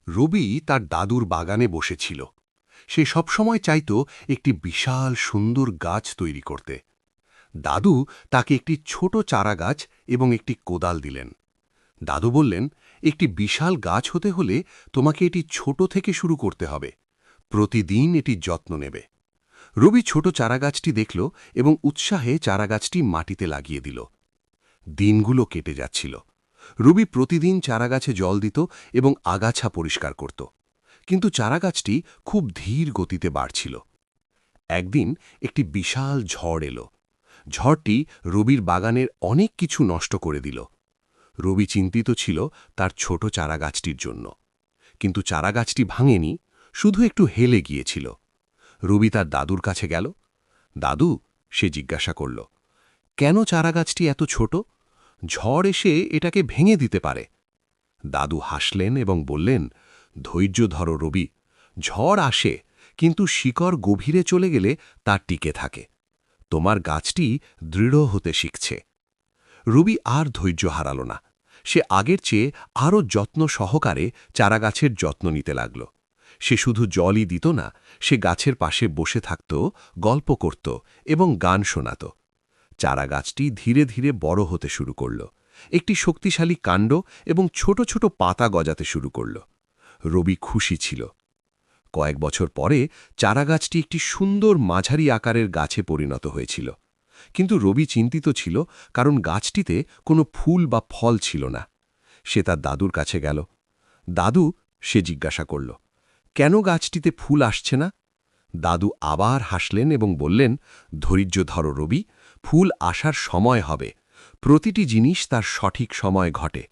রবি তার দাদুর বাগানে বসেছিল। সে সবসময় চাইত একটি বিশাল সুন্দর গাছ তৈরি করতে। দাদু তাকে একটি ছোট চারা গাছ এবং একটি কোদাল দিলেন। দাদু বললেন, একটি বিশাল গাছ হতে হলে তোমাকে এটি ছোট থেকে শুরু করতে হবে। প্রতিদিন এটি যত্ন নেবে। রবি ছোট চারাগাছটি দেখল এবং উৎসাহে চারাগাছটি মাটিতে লাগিয়ে দিল। দিনগুলো কেটে যাচ্ছিল। রবি প্রতিদিন চারাগাছে জল দিত এবং আগাছা পরিষ্কার করত। কিন্তু চারাগাছটি খুব ধীর গতিতে বাড়ছিল। একদিন একটি বিশাল ঝড় এলো। ঝড়টি রবির বাগানের অনেক কিছু নষ্ট করে দিল। রবি চিন্তিত ছিল তার ছোট চারাগাছটির জন্য। কিন্তু চারাগাছটি ভাঙেনি, শুধু একটু হেলে গিয়েছিল। রবি তার দাদুর কাছে গেল। দাদু, সে জিজ্ঞাসা করল, কেন চারাগাছটি এত ছোট? ঝড় এসে এটাকে ভেঙে দিতে পারে। দাদু হাসলেন এবং বললেন, ধৈর্য ধরো রবি। ঝড় আসে, কিন্তু শিকড় গভীরে চলে গেলে তা টিকে থাকে। তোমার গাছটি দৃঢ় হতে শিখছে। রবি আর ধৈর্য হারাল না। সে আগের চেয়ে আরও যত্ন সহকারে চারাগাছের যত্ন নিতে লাগল। সে শুধু জলই দিত না, সে গাছের পাশে বসে থাকত, গল্প করত এবং গান শোনাত। চারাগাছটি ধীরে ধীরে বড় হতে শুরু করল। একটি শক্তিশালী কাণ্ড এবং ছোট ছোট পাতা গজাতে শুরু করল। রবি খুশি ছিল। কয়েক বছর পরে চারাগাছটি একটি সুন্দর মাঝারি আকারের গাছে পরিণত হয়েছিল। কিন্তু রবি চিন্তিত ছিল, কারণ গাছটিতে কোনো ফুল বা ফল ছিল না। সে তার দাদুর কাছে গেল। দাদু, সে জিজ্ঞাসা করল, কেন গাছটিতে ফুল আসছে না? দাদু আবার হাসলেন এবং বললেন, ধৈর্য ধরো রবি, ফুল আসার সময় হবে। প্রতিটি জিনিস তার সঠিক সময় ঘটে।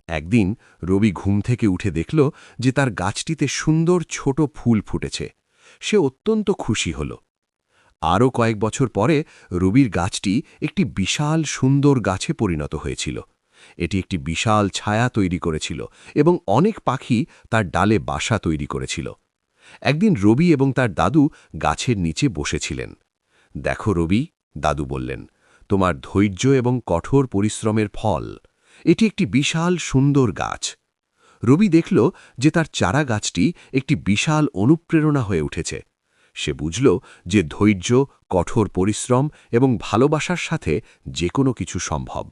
একদিন রবি ঘুম থেকে উঠে দেখল যে তার গাছটিতে সুন্দর ছোট ফুল ফুটেছে। সে অত্যন্ত খুশি হল। আরও কয়েক বছর পরে রবির গাছটি একটি বিশাল সুন্দর গাছে পরিণত হয়েছিল। এটি একটি বিশাল ছায়া তৈরি করেছিল এবং অনেক পাখি তার ডালে বাসা তৈরি করেছিল। একদিন রবি এবং তার দাদু গাছের নিচে বসেছিলেন। দেখো রবি, দাদু বললেন, তোমার ধৈর্য এবং কঠোর পরিশ্রমের ফল। এটি একটি বিশাল সুন্দর গাছ। রবি দেখল যে তার চারা গাছটি একটি বিশাল অনুপ্রেরণা হয়ে উঠেছে। সে বুঝল যে ধৈর্য, কঠোর পরিশ্রম এবং ভালোবাসার সাথে যে কোনো কিছু সম্ভব।